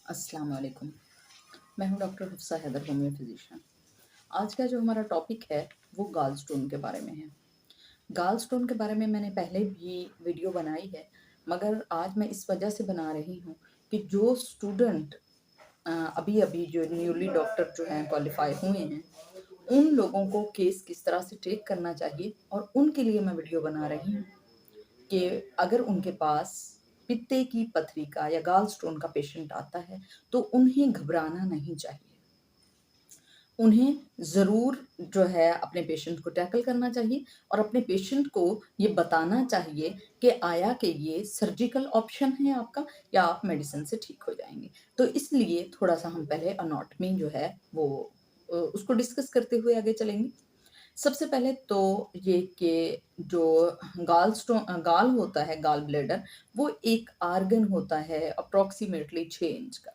अस्सलाम वालेकुम। मैं हूँ doctor Hafsa Haider, homeo physician. आज का जो हमारा टॉपिक है वो गाल स्टोन के बारे में है। गाल स्टोन के बारे में मैंने पहले भी वीडियो बनाई है, मगर आज मैं इस वजह से बना रही हूँ कि जो स्टूडेंट अभी अभी जो न्यूली डॉक्टर जो हैं क्वालिफाई हुए हैं, उन लोगों को केस किस तरह से ट्रीट करना चाहिए और उनके लिए मैं वीडियो बना रही हूँ कि अगर उनके पास पित्ते की पथरी का या गाल स्टोन का पेशेंट आता है तो उन्हें घबराना नहीं चाहिए। उन्हें ज़रूर जो है अपने पेशेंट को टैकल करना चाहिए और अपने पेशेंट को ये बताना चाहिए कि आया कि ये सर्जिकल ऑप्शन है आपका या आप मेडिसिन से ठीक हो जाएंगे। तो इसलिए थोड़ा सा हम पहले अनॉटमी जो है वो उसको डिस्कस करते हुए आगे चलेंगे। सबसे पहले तो ये कि जो गाल होता है, गाल ब्लैडर, वो एक आर्गन होता है अप्रोक्सीमेटली 6 इंच का।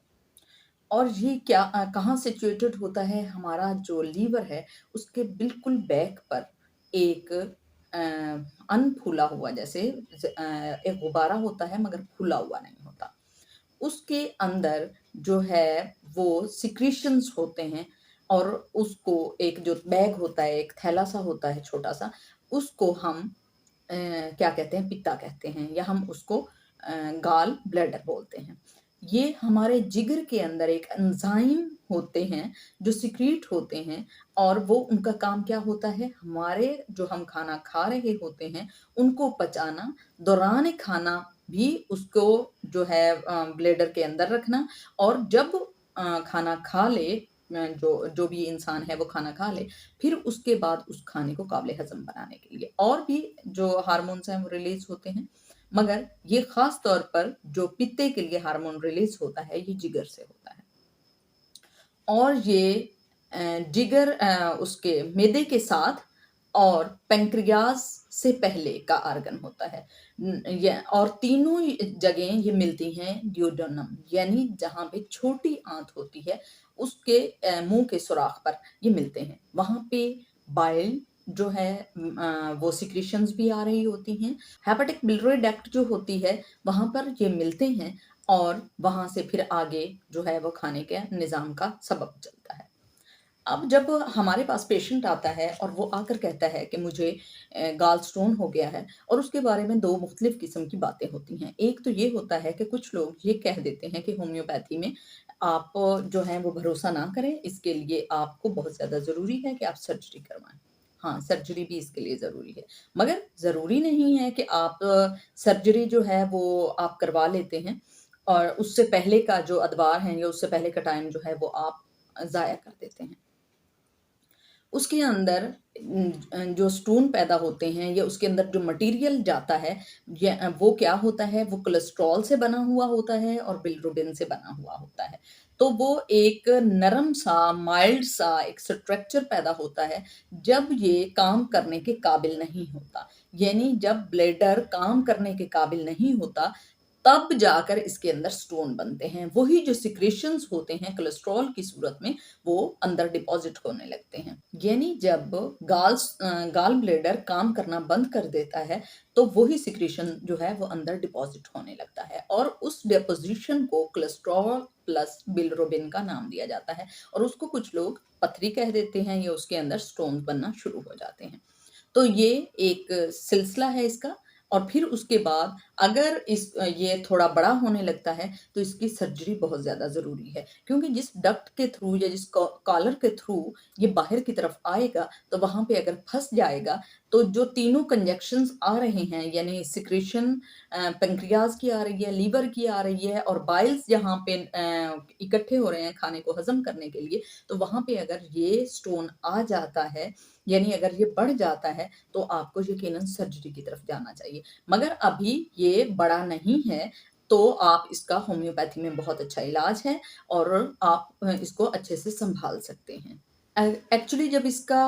और ये कहाँ सिचुएटेड होता है? हमारा जो लीवर है उसके बिल्कुल बैक पर एक अनफूला हुआ, जैसे एक गुब्बारा होता है मगर फूला हुआ नहीं होता। उसके अंदर जो है वो सिक्रीशंस होते हैं और उसको एक जो बैग होता है, एक थैला सा होता है छोटा सा, उसको हम क्या कहते हैं, पित्ता कहते हैं या हम उसको गाल ब्लैडर बोलते हैं। ये हमारे जिगर के अंदर एक एंजाइम होते हैं जो सिक्रीट होते हैं और वो उनका काम क्या होता है, हमारे जो हम खाना खा रहे होते हैं उनको पचाना, दौरान खाना भी उसको जो है ब्लेडर के अंदर रखना, और जब खाना खा ले, जो जो भी इंसान है वो खाना खा ले, फिर उसके बाद उस खाने को काबिल हजम बनाने के लिए और भी जो हार्मोन्स हैं वो रिलीज होते हैं। मगर ये खास तौर पर जो पित्ते के लिए हार्मोन रिलीज होता है ये जिगर से होता है। और ये जिगर उसके मैदे के साथ और पैंक्रियाज से पहले का आर्गन होता है। ये और तीनों जगह ये मिलती हैं ड्यूोडेनम, यानी जहाँ पे छोटी आंत होती है उसके मुंह के सुराख पर ये मिलते हैं। वहाँ पे बाइल जो है वो सिक्रीशंस भी आ रही होती हैं। हेपेटिक बिलियरी डक्ट जो होती है वहाँ पर ये मिलते हैं और वहां से फिर आगे जो है वो खाने के निज़ाम का सबब चलता है। अब जब हमारे पास पेशेंट आता है और वो आकर कहता है कि मुझे गाल स्टोन हो गया है, और उसके बारे में दो मुख्तलिफ किस्म की बातें होती हैं। एक तो ये होता है कि कुछ लोग ये कह देते हैं कि होम्योपैथी में आप जो है वो भरोसा ना करें, इसके लिए आपको बहुत ज़्यादा ज़रूरी है कि आप सर्जरी करवाएं। हाँ, सर्जरी भी इसके लिए ज़रूरी है, मगर ज़रूरी नहीं है कि आप सर्जरी जो है वो आप करवा लेते हैं और उससे पहले का जो अदवार है या उससे पहले का टाइम जो है वो आप ज़ाया कर देते हैं। उसके अंदर जो स्टोन पैदा होते हैं या उसके अंदर जो मटेरियल जाता है, वो क्या होता है, वो कोलेस्ट्रॉल से बना हुआ होता है और बिलिरुबिन से बना हुआ होता है। तो वो एक नरम सा, माइल्ड सा एक स्ट्रक्चर पैदा होता है जब ये काम करने के काबिल नहीं होता। यानी जब ब्लैडर काम करने के काबिल नहीं होता तब जाकर इसके अंदर स्टोन बनते हैं। वही जो सिक्रेशंस होते हैं कोलेस्ट्रॉल की सूरत में, वो अंदर डिपॉजिट होने लगते हैं। यानी जब गाल ब्लेडर काम करना बंद कर देता है तो वही सिक्रेशन जो है वो अंदर डिपॉजिट होने लगता है और उस डिपोजिशन को कोलेस्ट्रॉल प्लस बिलिरुबिन का नाम दिया जाता है और उसको कुछ लोग पथरी कह देते हैं या उसके अंदर स्टोन बनना शुरू हो जाते हैं। तो ये एक सिलसिला है इसका। और फिर उसके बाद अगर ये थोड़ा बड़ा होने लगता है तो इसकी सर्जरी बहुत ज़्यादा ज़रूरी है, क्योंकि जिस डक्ट के थ्रू या जिस कॉलर के थ्रू ये बाहर की तरफ आएगा तो वहाँ पे अगर फंस जाएगा तो जो तीनों कंजक्शंस आ रहे हैं, यानी सिक्रेशन पेंक्रियाज की आ रही है, लीवर की आ रही है और बाइल्स जहाँ पे इकट्ठे हो रहे हैं खाने को हजम करने के लिए, तो वहाँ पे अगर ये स्टोन आ जाता है, यानी अगर ये बढ़ जाता है, तो आपको यकीनन सर्जरी की तरफ जाना चाहिए। मगर अभी ये बड़ा नहीं है तो आप इसका होम्योपैथी में बहुत अच्छा इलाज है और आप इसको अच्छे से संभाल सकते हैं। एक्चुअली जब इसका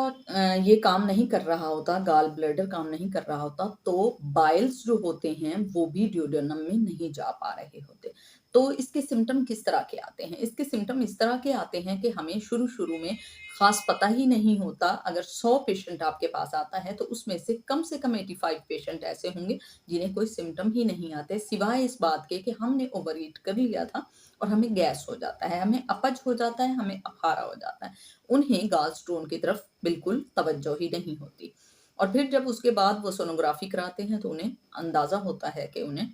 ये काम नहीं कर रहा होता, गाल ब्लैडर काम नहीं कर रहा होता, तो बाइल्स जो होते हैं वो भी ड्यूोडेनम में नहीं जा पा रहे होते। तो इसके सिम्पटम किस तरह के आते हैं? इसके सिम्पटम इस तरह के आते हैं कि हमें शुरू-शुरू में ख़ास पता ही नहीं होता। अगर 100 पेशेंट आपके पास आता है, तो उसमें से कम 85 पेशेंट ऐसे होंगे, जिन्हें कोई सिम्पटम ही नहीं आते, सिवाय इस बात के कि हमने ओवर ईट कर लिया था और हमें गैस हो जाता है, हमें अपच हो जाता है, हमें अफारा हो जाता है। उन्हें गॉल स्टोन की तरफ बिल्कुल तवज्जो ही नहीं होती। और फिर जब उसके बाद वो सोनोग्राफ़ी कराते हैं, तो उन्हें अंदाज़ा होता है कि उन्हें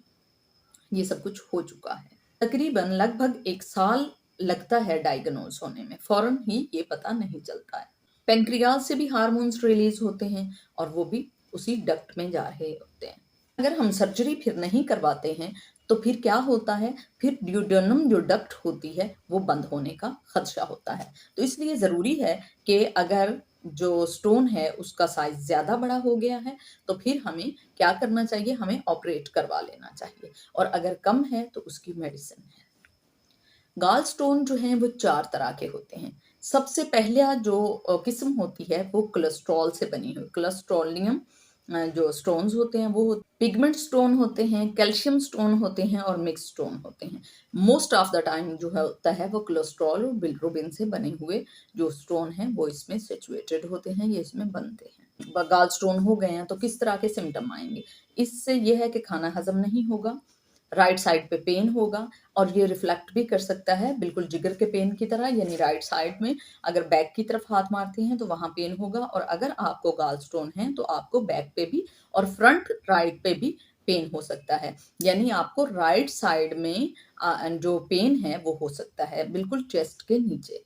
ये सब कुछ हो चुका है। तकरीबन लगभग 1 साल लगता है डायग्नोज़ होने में, फ़ौरन ही ये पता नहीं चलता है। पैंक्रियाज़ से भी हार्मोन्स रिलीज़ होते हैं और वो भी उसी डक्ट में जा रहे होते हैं। अगर हम सर्जरी फिर नहीं करवाते हैं, तो फिर क्या होता है, फिर ड्यूोडेनम जो डक्ट होती है, वो बंद होने का खदशा होता है। तो इसलिए ज़रूरी है कि अगर जो स्टोन है, उसका साइज़ ज़्यादा बड़ा हो गया है, तो फिर हमें क्या करना चाहिए, हमें ऑपरेट करवा लेना चाहिए और अगर कम है, तो उसकी मेडिसिन है। गॉल स्टोन जो हैं वो 4 तरह के होते हैं। सबसे पहला जो किस्म होती है वो कोलेस्ट्रॉल से बनी हुई कोलेस्ट्रोलियम जो स्टोन्स होते हैं वो पिगमेंट स्टोन होते हैं, कैल्शियम स्टोन होते हैं और मिक्स स्टोन होते हैं। मोस्ट ऑफ द टाइम जो है होता है वो कोलेस्ट्रॉल और बिलिरुबिन से बने हुए जो स्टोन हैं वो इसमें सिचुएटेड होते हैं, ये इसमें बनते हैं। गॉल स्टोन हो गए हैं तो किस तरह के सिम्पटम आएँगे? इससे ये है कि खाना हज़म नहीं होगा, राइट साइड पे पेन होगा और ये रिफ्लेक्ट भी कर सकता है बिल्कुल जिगर के पेन की तरह, यानी राइट साइड में अगर बैक की तरफ हाथ मारते हैं तो वहाँ पेन होगा और अगर आपको गॉल स्टोन है तो आपको बैक पे भी और फ्रंट राइट पे भी पेन हो सकता है। यानी आपको राइट साइड में जो पेन है वो हो सकता है बिल्कुल चेस्ट के नीचे।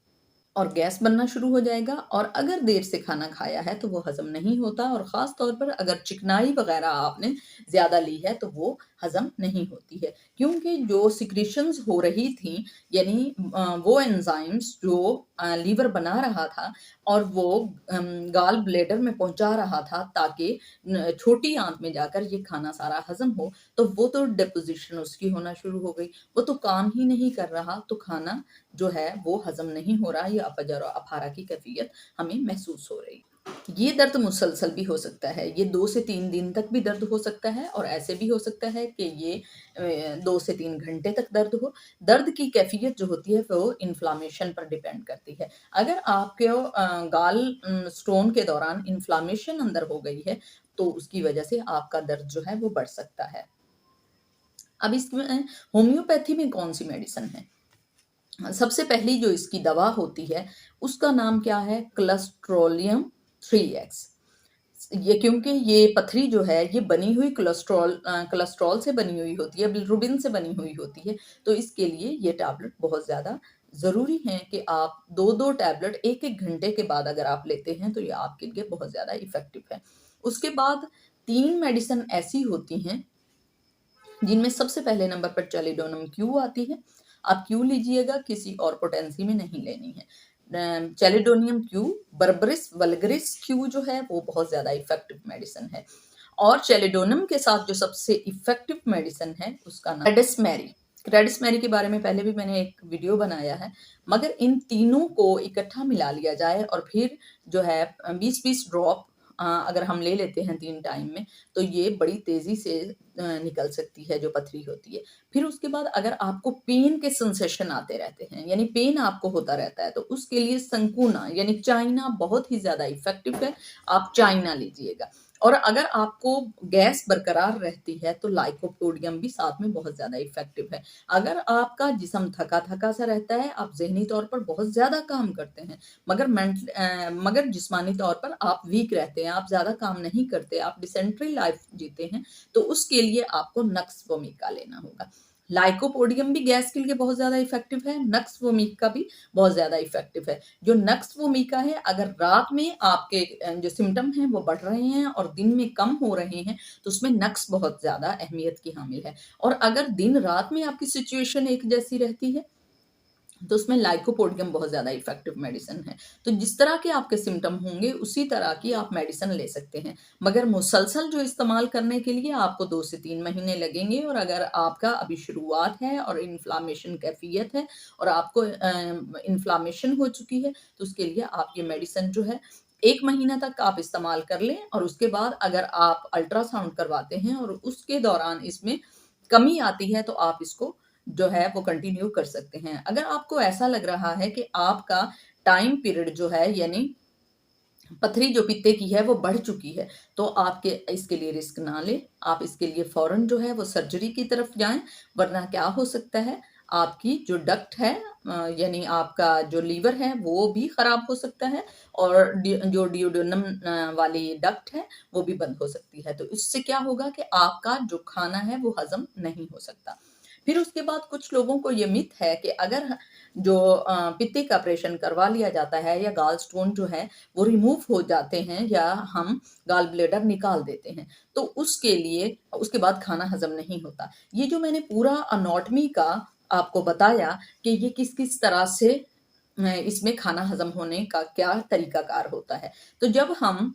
और गैस बनना शुरू हो जाएगा और अगर देर से खाना खाया है तो वो हज़म नहीं होता और ख़ास तौर पर अगर चिकनाई वग़ैरह आपने ज़्यादा ली है तो वो हज़म नहीं होती है। क्योंकि जो सिक्रीशंस हो रही थीं यानी वो एंज़ाइम्स जो लीवर बना रहा था और वो गॉल ब्लैडर में पहुँचा रहा था ताकि न छोटी आँत में जाकर ये खाना सारा हज़म हो, तो वो तो डिपोज़िशन उसकी होना शुरू हो गई। वो तो काम ही नहीं कर रहा, तो खाना जो है वो हज़म नहीं हो रहा, या अपच और अफारा की कैफ़ियत हमें महसूस हो रही। ये दर्द मुसलसल भी हो सकता है, ये 2 से 3 दिन तक भी दर्द हो सकता है और ऐसे भी हो सकता है कि ये 2 से 3 घंटे तक दर्द हो। दर्द की कैफ़ियत जो होती है वो इन्फ्लेमेशन पर डिपेंड करती है। अगर आपके गाल स्टोन के दौरान इन्फ्लेमेशन अंदर हो गई है, तो उसकी वजह से आपका दर्द जो है वो बढ़ सकता है। अब इसमें होम्योपैथी में कौन-सी मेडिसिन है? सबसे पहली जो इसकी दवा होती है, उसका नाम क्या है? क्लस्ट्रोलियम 3x। ये क्योंकि ये पथरी जो है, ये बनी हुई कोलेस्ट्रॉल से बनी हुई होती है, बिलिरुबिन से बनी हुई होती है, तो इसके लिए ये टैबलेट बहुत ज़्यादा ज़रूरी है कि आप 2-2 टैबलेट 1-1 घंटे के बाद अगर आप लेते हैं, तो ये आपके लिए बहुत ज़्यादा इफ़ेक्टिव है। उसके बाद 3 मेडिसिन ऐसी होती हैं जिनमें सबसे पहले नंबर पर चैलिडोनम क्यू आती है। आप क्यू लीजिएगा, किसी और पोटेंसी में नहीं लेनी है। चैलिडोनियम क्यू, बर्बरिस वल्गरिस क्यू जो है वो बहुत ज़्यादा इफ़ेक्टिव मेडिसिन है और चैलिडोनम के साथ जो सबसे इफ़ेक्टिव मेडिसिन है उसका नाम क्रेडिसमेरी। क्रेडिसमेरी के बारे में पहले भी मैंने एक वीडियो बनाया है, मगर इन तीनों को इकट्ठा मिला लिया जाए और फिर जो है 20-20 ड्रॉप अगर हम ले लेते हैं 3 टाइम में, तो ये बड़ी तेज़ी से निकल सकती है जो पथरी होती है। फिर उसके बाद अगर आपको पेन के सेंसेशन आते रहते हैं, यानी पेन आपको होता रहता है, तो उसके लिए संकूना यानी चाइना बहुत ही ज़्यादा इफ़ेक्टिव है, आप चाइना लीजिएगा। और अगर आपको गैस बरकरार रहती है, तो लाइकोपोडियम भी साथ में बहुत ज़्यादा इफ़ेक्टिव है। अगर आपका जिस्म थका-थका सा रहता है, आप ज़हनी तौर पर बहुत ज़्यादा काम करते हैं, मगर जिस्मानी तौर पर आप वीक रहते हैं, आप ज़्यादा काम नहीं करते, आप डिसेंट्री लाइफ़ जीते हैं, तो उसके लिए आपको नक्स वोमिका लेना होगा। लाइकोपोडियम भी गैस के लिए बहुत ज़्यादा इफ़ेक्टिव है, नक्स वोमिका भी बहुत ज़्यादा इफ़ेक्टिव है। जो नक्स वोमिका है, अगर रात में आपके जो सिम्पटम हैं वो बढ़ रहे हैं और दिन में कम हो रहे हैं, तो उसमें नक्स बहुत ज़्यादा अहमियत की हामिल है। और अगर दिन-रात में आपकी सिचुएशन एक जैसी रहती है, तो उसमें लाइकोपोडियम बहुत ज़्यादा इफ़ेक्टिव मेडिसिन है। तो जिस तरह के आपके सिम्पटम होंगे, उसी तरह की आप मेडिसिन ले सकते हैं। मगर मुसलसल जो इस्तेमाल करने के लिए आपको 2 से 3 महीने लगेंगे और अगर आपका अभी शुरुआत है और इन्फ्लेमेशन कैफ़ियत है और आपको इन्फ्लेमेशन हो चुकी है, तो उसके लिए आप ये मेडिसिन जो है 1 महीना तक आप इस्तेमाल कर लें और उसके बाद अगर आप अल्ट्रासाउंड करवाते हैं और उसके दौरान इसमें कमी आती है, तो आप इसको जो है वो कंटिन्यू कर सकते हैं। अगर आपको ऐसा लग रहा है कि आपका टाइम पीरियड जो है यानी पथरी जो पित्ते की है वो बढ़ चुकी है, तो आपके इसके लिए रिस्क ना लें। आप इसके लिए फ़ौरन जो है वो सर्जरी की तरफ जाएँ, वरना क्या हो सकता है, आपकी जो डक्ट है यानी आपका जो लीवर है वो भी खराब हो सकता है और जो डिओडोनम वाली डक्ट है वो भी बंद हो सकती है। तो इससे क्या होगा कि आपका जो खाना है वो हज़म नहीं हो सकता। फिर उसके बाद कुछ लोगों को ये मिथ है कि अगर जो पित्ते का ऑपरेशन करवा लिया जाता है या गाल स्टोन जो है वो रिमूव हो जाते हैं या हम गाल ब्लेडर निकाल देते हैं, तो उसके लिए उसके बाद खाना हजम नहीं होता। ये जो मैंने पूरा अनॉटमी का आपको बताया कि ये किस किस तरह से इसमें खाना हजम होने का क्या तरीकाकार होता है। तो जब हम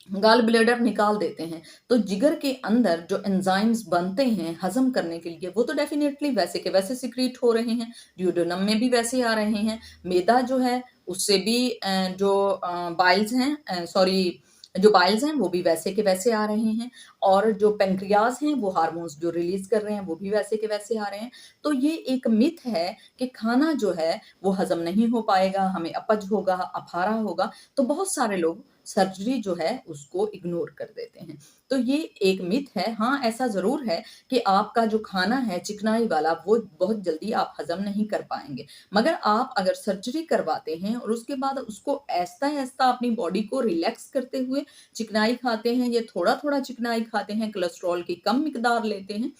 गॉल ब्लैडर निकाल देते हैं तो जिगर के अंदर जो एंजाइम्स बनते हैं हजम करने के लिए वो तो डेफिनेटली वैसे के वैसे सिक्रीट हो रहे हैं, ड्यूडेनम में भी वैसे आ रहे हैं। मैदा जो है उससे भी जो बाइल्स हैं सॉरी जो बाइल्स हैं वो भी वैसे के वैसे आ रहे हैं और जो पेंक्रियाज हैं वो हार्मोन्स जो रिलीज कर रहे हैं वो भी वैसे के वैसे आ रहे हैं। तो ये एक मिथ है कि खाना जो है वो हजम नहीं हो पाएगा, हमें अपच होगा, अफारा होगा। तो बहुत सारे लोग सर्जरी जो है उसको इग्नोर कर देते हैं। तो ये एक मिथ है। हाँ, ऐसा ज़रूर है कि आपका जो खाना है चिकनाई वाला वो बहुत जल्दी आप हज़म नहीं कर पाएँगे। मगर आप अगर सर्जरी करवाते हैं और उसके बाद उसको आहिस्ता-आहिस्ता अपनी बॉडी को रिलैक्स करते हुए चिकनाई खाते हैं या थोड़ा-थोड़ा चिकनाई खाते हैं, कोलेस्ट्रॉल की कम मिकदार लेते हैं,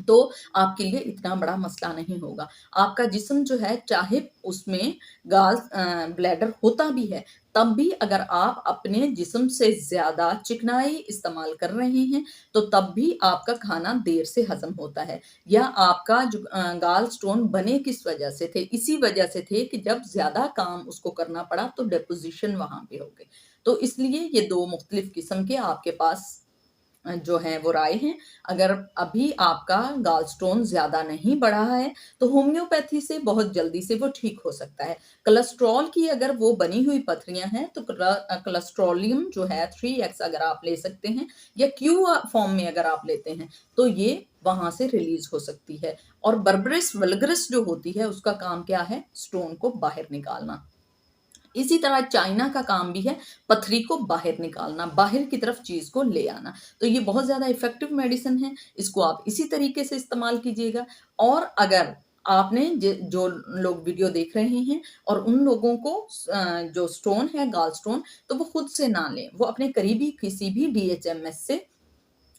तो आपके लिए इतना बड़ा मसला नहीं होगा। आपका जिस्म जो है चाहे उसमें ब्लैडर होता भी है, तब भी अगर आप अपने जिस्म से ज़्यादा चिकनाई इस्तेमाल कर रहे हैं, तो तब भी आपका खाना देर से हज़म होता है। या आपका जो गाल स्टोन बने किस वजह से थे? इसी वजह से थे कि जब ज़्यादा काम उसको करना पड़ा तो डिपोज़िशन वहाँ पे हो गई। तो इसलिए ये 2 मुख्तलिफ किस्म के आपके पास जो हैं वो राय हैं। अगर अभी आपका गाल स्टोन ज़्यादा नहीं बढ़ा है, तो होम्योपैथी से बहुत जल्दी से वो ठीक हो सकता है। कोलेस्ट्रॉल की अगर वो बनी हुई पथरियाँ हैं, तो कोलेस्ट्रोलियम जो है 3x अगर आप ले सकते हैं या क्यू फॉर्म में अगर आप लेते हैं, तो ये वहाँ से रिलीज़ हो सकती है। और बर्बरिस वल्गरिस जो होती है, उसका काम क्या है? स्टोन को बाहर निकालना। इसी तरह चाइना का काम भी है पथरी को बाहर निकालना, बाहर की तरफ चीज़ को ले आना। तो ये बहुत ज़्यादा इफ़ेक्टिव मेडिसिन है, इसको आप इसी तरीके से इस्तेमाल कीजिएगा। और अगर आपने जो लोग वीडियो देख रहे हैं और उन लोगों को जो स्टोन है गाल स्टोन, तो वो खुद से ना लें, वो अपने करीबी किसी भी डीएचएमएस से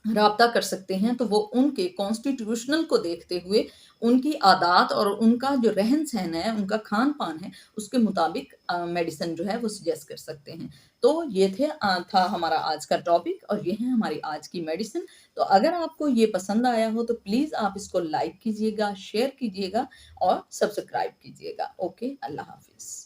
राब्ता कर सकते हैं, तो वो उनके कॉन्स्टिट्यूशनल को देखते हुए उनकी आदात और उनका जो रहन-सहन है, उनका खान-पान है, उसके मुताबिक मेडिसिन जो है वो सजेस्ट कर सकते हैं। तो ये था हमारा आज का टॉपिक और ये है हमारी आज की मेडिसिन। तो अगर आपको ये पसंद आया हो तो प्लीज़ आप इसको लाइक कीजिएगा, शेयर कीजिएगा और सब्सक्राइब कीजिएगा। ओके, अल्लाह हाफ़िज़।